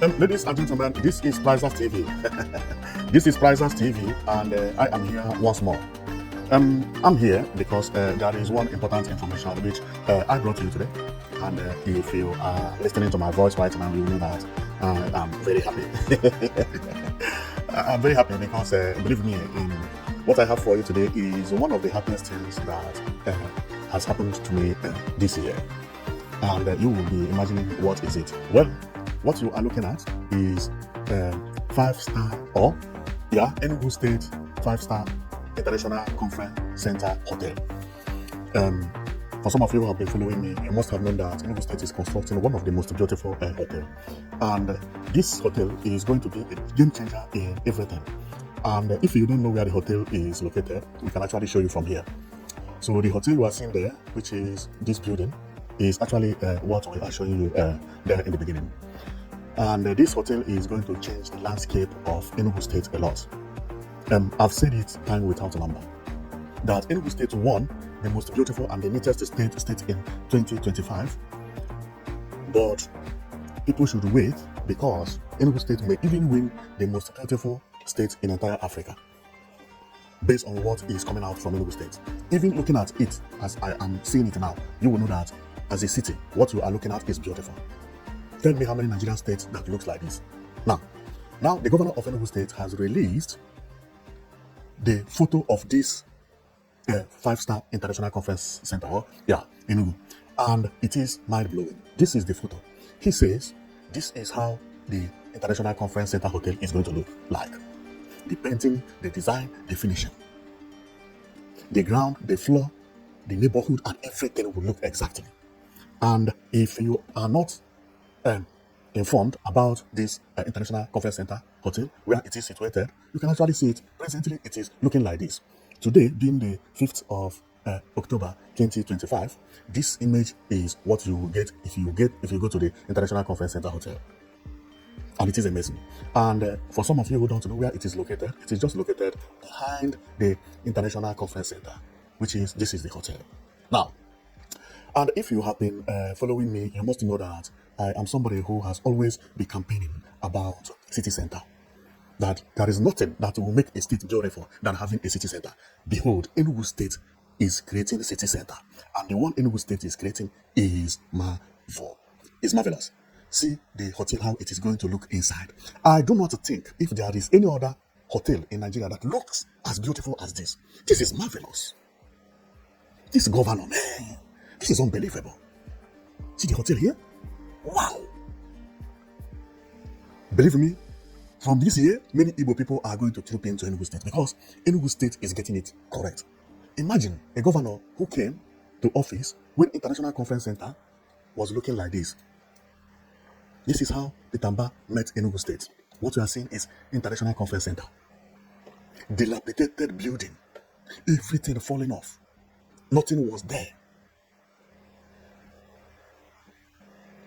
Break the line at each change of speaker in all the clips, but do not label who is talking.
Ladies and gentlemen, this is Prizers TV. This is Prizers TV, and I am here once more. I'm here because there is one important information which I brought to you today. And if you are listening to my voice right now, you know that I'm very happy. I'm very happy because, believe me, in what I have for you today is one of the happiest things that has happened to me this year. And you will be imagining, what is it? Well, what you are looking at is 5-star or Enugu State 5-star International Conference Center Hotel. For some of you who have been following me, you must have known that Enugu State is constructing one of the most beautiful hotels. And this hotel is going to be a game changer in everything. And if you don't know where the hotel is located, we can actually show you from here. So the hotel you are seeing there, which is this building, is actually what we are showing you there in the beginning. And this hotel is going to change the landscape of Enugu State a lot. I've said it time without a number, that Enugu State won the most beautiful and the neatest state in 2025. But people should wait, because Enugu State may even win the most beautiful state in entire Africa, based on what is coming out from Enugu State. Even looking at it as I am seeing it now, you will know that as a city, what you are looking at is beautiful. Tell me how many Nigerian states that looks like this. Now, the governor of Enugu State has released the photo of this 5-star International Conference Center, Enugu, and it is mind-blowing. This is the photo. He says this is how the International Conference Center Hotel is going to look like. The painting, the design, the finishing, the ground, the floor, the neighborhood, and everything will look exactly. And if you are not informed about this International Conference Center Hotel, where it is situated, you can actually see it. Presently, it is looking like this. Today, being the 5th of October 2025, this image is what you will get if you go to the International Conference Center Hotel. And it is amazing. And for some of you who don't know where it is located, it is just located behind the International Conference Center, this is the hotel. Now, and if you have been following me, you must know that I am somebody who has always been campaigning about city center. That there is nothing that will make a state beautiful than having a city center. Behold, Enugu State is creating a city center, and the one Enugu State is creating is marvelous. See the hotel, how it is going to look inside. I do not think if there is any other hotel in Nigeria that looks as beautiful as this. This is marvelous. This governor, man, this is unbelievable. See the hotel here? Wow. Believe me, from this year, many Igbo people are going to troop into Enugu State, because Enugu State is getting it correct. Imagine a governor who came to office when International Conference Center was looking like this. This is how Pitamba met Enugu State. What we are seeing is International Conference Center. Dilapidated building. Everything falling off. Nothing was there.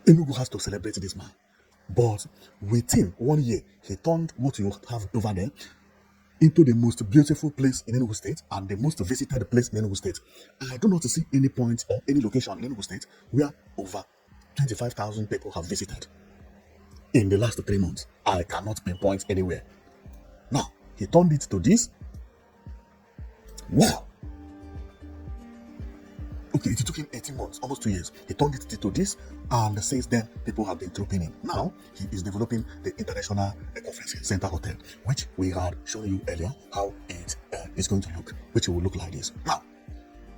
Enugu has to celebrate this man. But within 1 year, he turned what you have over there into the most beautiful place in Enugu State and the most visited place in Enugu State. I do not see any point or any location in Enugu State where over 25,000 people have visited in the last 3 months. I cannot pinpoint anywhere. Now, he turned it to this. Wow. Okay, it took him 18 months, almost 2 years. He turned it to this, and since then, people have been trooping in. Now, he is developing the International Conference Center Hotel, which we had shown you earlier how it is going to look, which will look like this. Now,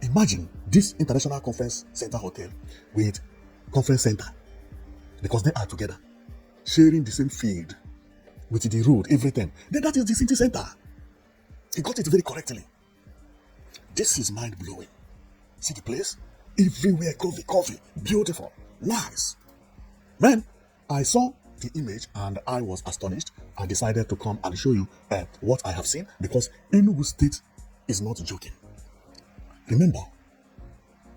imagine this International Conference Center Hotel with Conference Center, because they are together, sharing the same field with the road, everything. Then that is the city center. He got it very correctly. This is mind-blowing. See the place? Everywhere, coffee, beautiful, nice. Man, I saw the image and I was astonished. I decided to come and show you what I have seen, because Enugu State is not joking. Remember,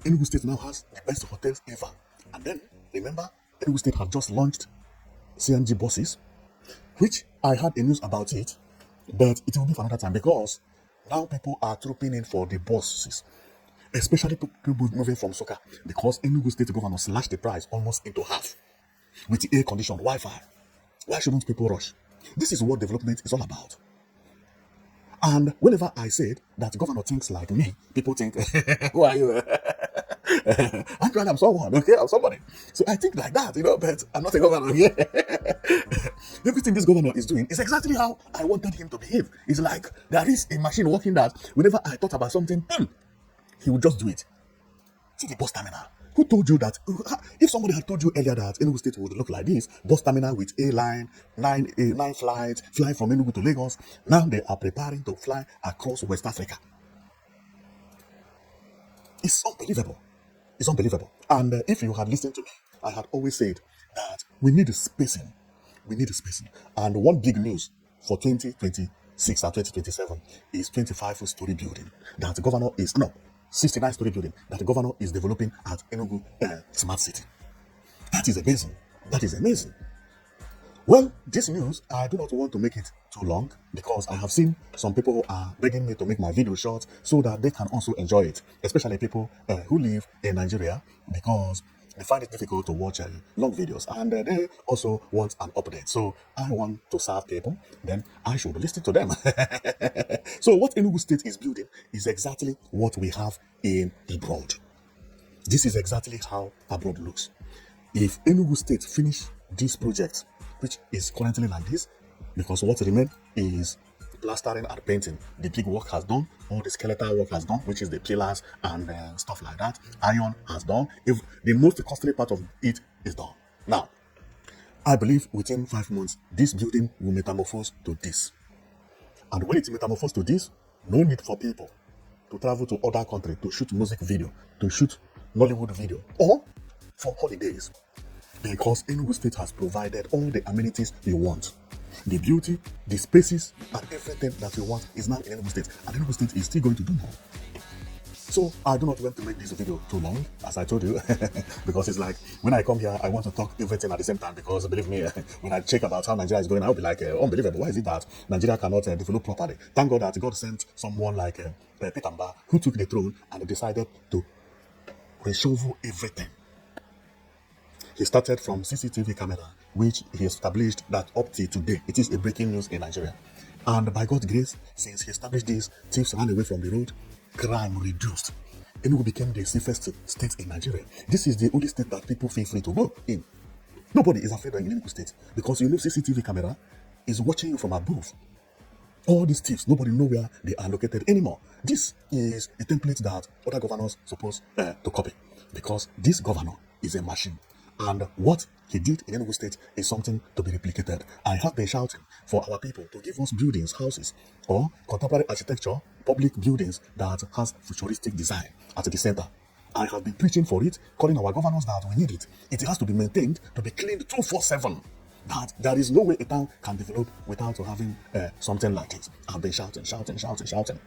Enugu State now has the best hotels ever. And then, remember, Enugu State had just launched CNG buses, which I had a news about it, but it will be for another time, because now people are trooping in for the buses. Especially people moving from Soka, because Enugu State governor slashed the price almost into half with the air-conditioned Wi-Fi. Why shouldn't people rush? This is what development is all about. And whenever I said that governor thinks like me, people think, who are you? Actually, I'm someone, okay? I'm somebody. So I think like that, but I'm not a governor. Yeah. Everything this governor is doing is exactly how I wanted him to behave. It's like there is a machine working that whenever I thought about something, he would just do it. See the bus terminal. Who told you that? If somebody had told you earlier that Enugu State would look like this, bus terminal with a line, nine flights, fly from Enugu to Lagos, now they are preparing to fly across West Africa. It's unbelievable. It's unbelievable. And if you had listened to me, I had always said that we need a spacing. We need a spacing. And one big news for 2026 and 2027 is 25-story building that the governor is, 69-story building that the governor is developing at Enugu Smart City. That is amazing. That is amazing. Well, this news, I do not want to make it too long because I have seen some people who are begging me to make my video short so that they can also enjoy it, especially people who live in Nigeria because they find it difficult to watch long videos and they also want an update. So I want to serve people, then I should listen to them. So what Enugu State is building is exactly what we have in abroad. This is exactly how abroad looks. If Enugu State finish this project, which is currently like this, because what remains is plastering and painting. The big work has done, all the skeletal work has done, which is the pillars and stuff like that. Iron has done. If the most costly part of it is done. Now, I believe within 5 months, this building will metamorphose to this. And when it metamorphoses to this, no need for people to travel to other countries to shoot music video, to shoot Nollywood video, or for holidays. Because Enugu State has provided all the amenities you want. The beauty, the spaces, and everything that you want is now in Enugu State. And Enugu State is still going to do more. So I do not want to make this video too long, as I told you, because it's like, when I come here, I want to talk everything at the same time, because believe me, when I check about how Nigeria is going, I'll be like, unbelievable. Why is it that Nigeria cannot develop properly? Thank God that God sent someone like Peter Mba, who took the throne and decided to reshuffle everything. He started from CCTV camera, which he established that up to today, it is a breaking news in Nigeria. And by God's grace, since he established this, thieves ran away from the road, crime reduced. Enugu became the safest state in Nigeria. This is the only state that people feel free to go in. Nobody is afraid in Enugu State because CCTV camera is watching you from above. All these thieves, nobody knows where they are located anymore. This is a template that other governors supposed to copy because this governor is a machine. And what he did in Enugu State is something to be replicated. I have been shouting for our people to give us buildings, houses, or contemporary architecture, public buildings that has futuristic design at the center. I have been preaching for it, calling our governors that we need it. It has to be maintained, to be cleaned 24/7. That there is no way a town can develop without having something like this. I've been shouting.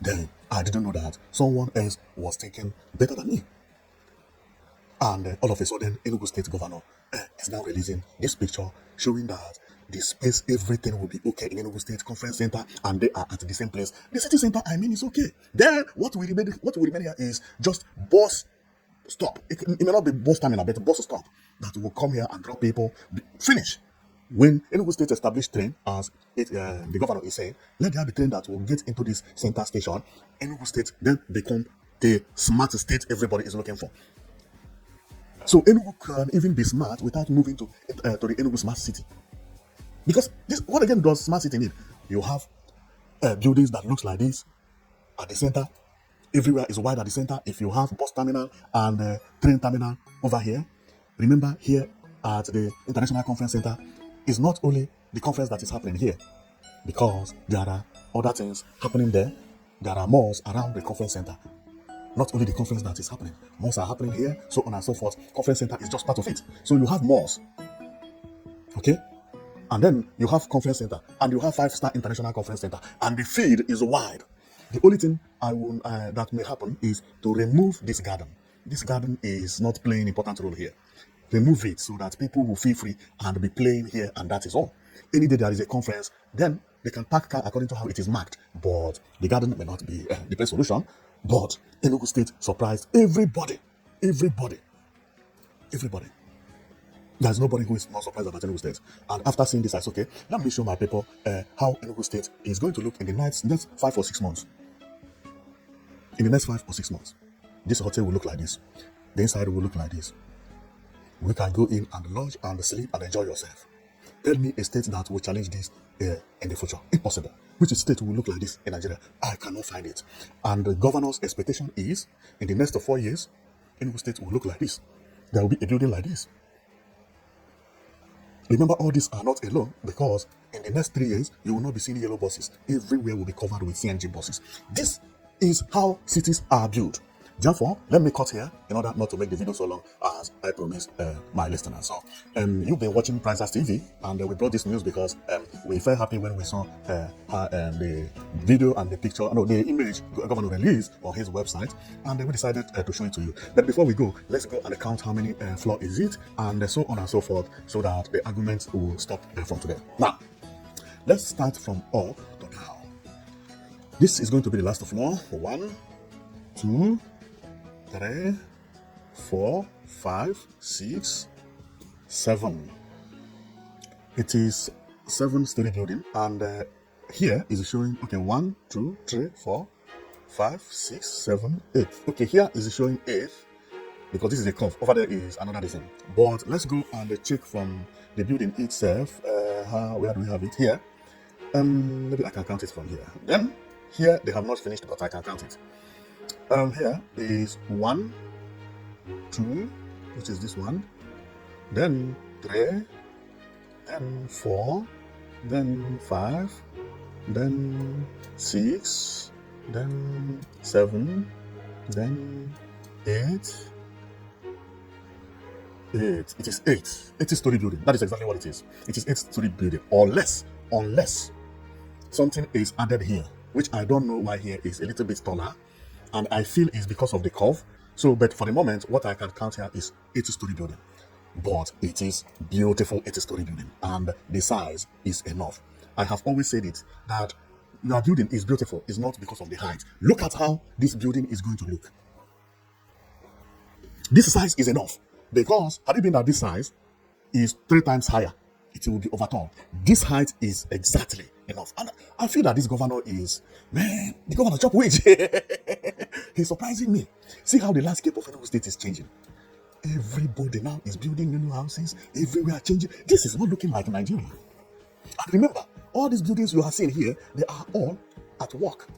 Then I didn't know that someone else was thinking better than me. And all of a sudden, Enugu State Governor is now releasing this picture showing that the space, everything will be okay in Enugu State Conference Center, and they are at the same place. The city center, is okay. Then what will remain here is just bus stop. It may not be bus terminal, but bus stop that will come here and drop people. Finish. When Enugu State established train, as the governor is saying, let there be train that will get into this center station. Enugu State then become the smart state everybody is looking for. So Enugu can even be smart without moving to the Enugu Smart City. Because what again does Smart City need? You have buildings that looks like this at the center. Everywhere is wide at the center. If you have bus terminal and train terminal over here, remember here at the International Conference Center is not only the conference that is happening here, because there are other things happening there. There are malls around the conference center. Not only the conference that is happening, malls are happening here, so on and so forth. Conference center is just part of it. So you have malls, okay? And then you have conference center, and you have 5-star international conference center, and the field is wide. The only thing that may happen is to remove this garden. This garden is not playing an important role here. Remove it so that people will feel free and be playing here, and that is all. Any day there is a conference, then they can park car according to how it is marked. But the garden may not be the best solution. But Enugu State surprised everybody. There's nobody who is not surprised about Enugu State. And after seeing this, I said, okay, let me show my people how Enugu State is going to look in the next 5 or 6 months. In the next 5 or 6 months, this hotel will look like this. The inside will look like this. We can go in and lodge and sleep and enjoy yourself. Tell me a state that will challenge this in the future. Impossible. Which state will look like this in Nigeria? I cannot find it. And the governor's expectation is, in the next 4 years, Enugu State will look like this. There will be a building like this. Remember, all these are not alone, because in the next 3 years, you will not be seeing yellow buses. Everywhere will be covered with CNG buses. This is how cities are built. Therefore, let me cut here in order not to make the video so long, as I promised my listeners. So, you've been watching Princess TV, and we brought this news because we felt happy when we saw the video and the picture, the image Governor released on his website, and we decided to show it to you. But before we go, let's go and count how many floors is it, and so on and so forth, so that the arguments will stop from today. Now, let's start from up to down. This is going to be the last floor. 1, 2, 3, 4, 5, 6, 7. It is 7-story building, and here is showing 1, 2, 3, 4, 5, 6, 7, 8. Okay, here is showing 8 because this is a curve. Over there is another design. But let's go and check from the building itself. Where do we have it? Here. Maybe I can count it from here. Then here they have not finished, but I can count it. Here is 1, 2, which is this one, then 3, then 4, then 5, then 6, then 7, then 8. It is 8. 8-story building. That is exactly what it is. It is 8-story building, unless something is added here, which I don't know why here is a little bit taller. And I feel it's because of the curve. So, but for the moment, what I can count here is 80-story building. But it is beautiful 80-story building, and the size is enough. I have always said it, that your building is beautiful. It's not because of the height. Look at how this building is going to look. This size is enough, because had it been that this size is 3 times higher, it will be overturned. This height is exactly enough. And I feel that this governor is, the governor chop wage. He's surprising me. See how the landscape of Enugu State is changing. Everybody now is building new houses. Everywhere changing. This is not looking like Nigeria. And remember, all these buildings you are seeing here, they are all at work.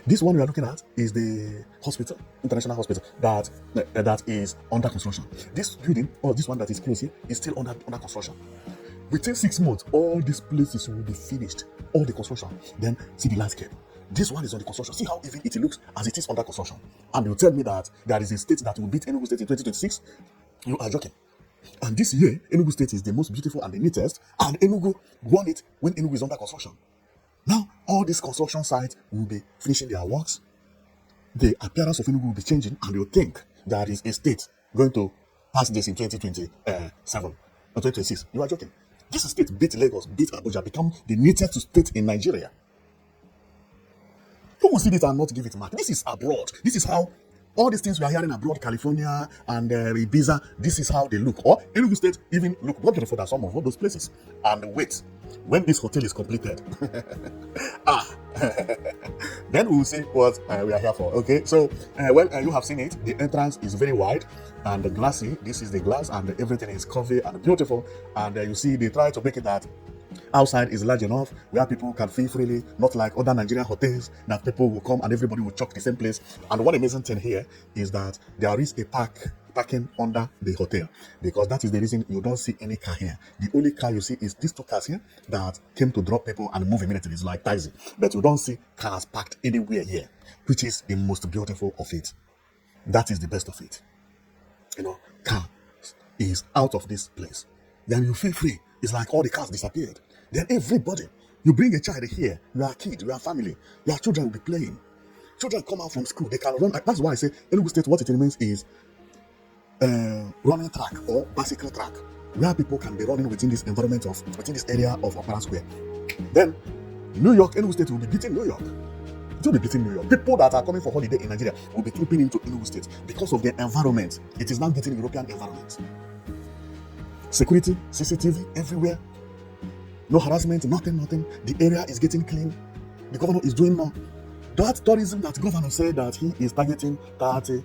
This one we are looking at is the hospital, international hospital, that is under construction. This building, or this one that is close here, is still under construction. Within 6 months, all these places will be finished, all the construction. Then see the landscape. This one is on the construction. See how even it looks as it is under construction. And you tell me that there is a state that will beat Enugu State in 2026? You are joking. And this year, Enugu State is the most beautiful and the neatest, and Enugu won it when Enugu is under construction. Now, all these construction sites will be finishing their works. The appearance of Enugu will be changing, and you think there is a state going to pass this in 2027 or 2026. You are joking. This state beat Lagos, beat Abuja, become the neatest state in Nigeria. Who will see this and not give it mark? This is abroad. This is how all these things we are hearing abroad, California and Ibiza, this is how they look. Or Enugu State even look more beautiful than some of all those places. And wait, when this hotel is completed, then we will see what we are here for. Okay, so you have seen it. The entrance is very wide and glassy. This is the glass, and everything is curvy and beautiful. And you see, they try to make it that outside is large enough where people can feel freely, not like other Nigerian hotels that people will come and everybody will chalk the same place. And one amazing thing here is that there is a parking under the hotel, because that is the reason you don't see any car here. The only car you see is these 2 cars here that came to drop people and move immediately. It's like taxi, but you don't see cars parked anywhere here, which is the most beautiful of it. That is the best of it. Car is out of this place. Then you feel free. It's like all the cars disappeared. Then everybody, you bring a child here, you are a kid, you are family, your children will be playing. Children come out from school, they can run. That's why I say Enugu State, what it means is running track or bicycle track, where people can be running within this environment within this area of Opera Square. Then New York, Enugu State will be beating New York. It will be beating New York. People that are coming for holiday in Nigeria will be trooping into Enugu State because of the environment. It is now getting European environment. Security, CCTV everywhere. No harassment, nothing. The area is getting clean. The governor is doing more. That tourism that governor said that he is targeting 30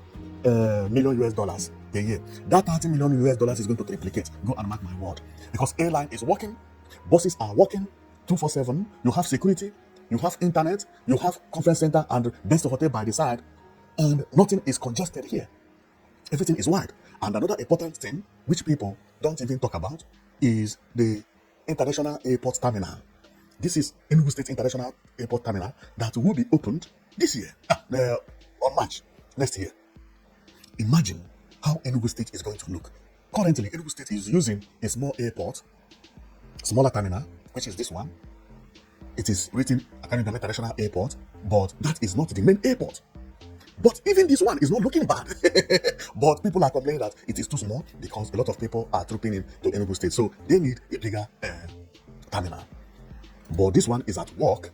million US dollars a year. That 30 million US dollars is going to triplicate. Go and mark my word. Because airline is working, buses are working 247. You have security, you have internet, you have conference center and best of hotel by the side, and nothing is congested here. Everything is wide. And another important thing which people don't even talk about is the international airport terminal. This is Enugu State International Airport Terminal that will be opened this year, on March next year. Imagine how Enugu State is going to look. Currently, Enugu State is using a small airport, smaller terminal, which is this one. It is written Akari International Airport, but that is not the main airport. But even this one is not looking bad. But people are complaining that it is too small because a lot of people are trooping in to Enugu State. So they need a bigger terminal. But this one is at work.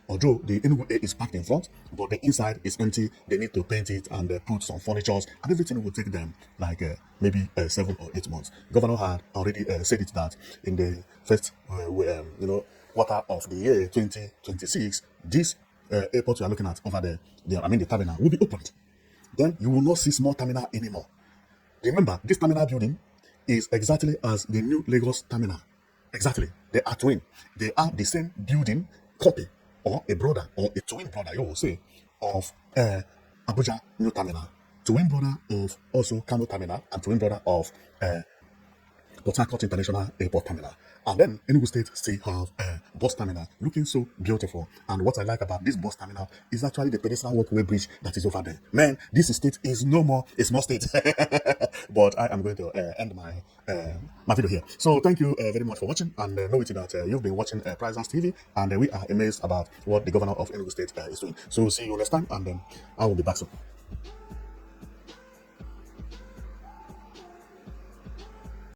Although the Enugu Air is parked in front, but the inside is empty. They need to paint it and put some furniture, and everything will take them like maybe 7 or 8 months. Governor had already said it that in the first quarter of the year 2026, this airport we are looking at over there, the terminal will be opened. Then you will not see small terminal anymore. Remember, this terminal building is exactly as the new Lagos terminal. Exactly. They are twin. They are the same building copy, or a brother, or a twin brother, you will say, of Abuja New Terminal. Twin brother of also Kano Terminal, and twin brother of Port Harcourt International Airport Terminal. And then Enugu State still have a bus terminal looking so beautiful. And what I like about this bus terminal is actually the pedestrian walkway bridge that is over there. Man, this state is no more a small state. But I am going to end my my video here. So thank you very much for watching, and know it that you've been watching Price TV, and we are amazed about what the governor of Enugu State is doing. So see you next time, and I will be back soon.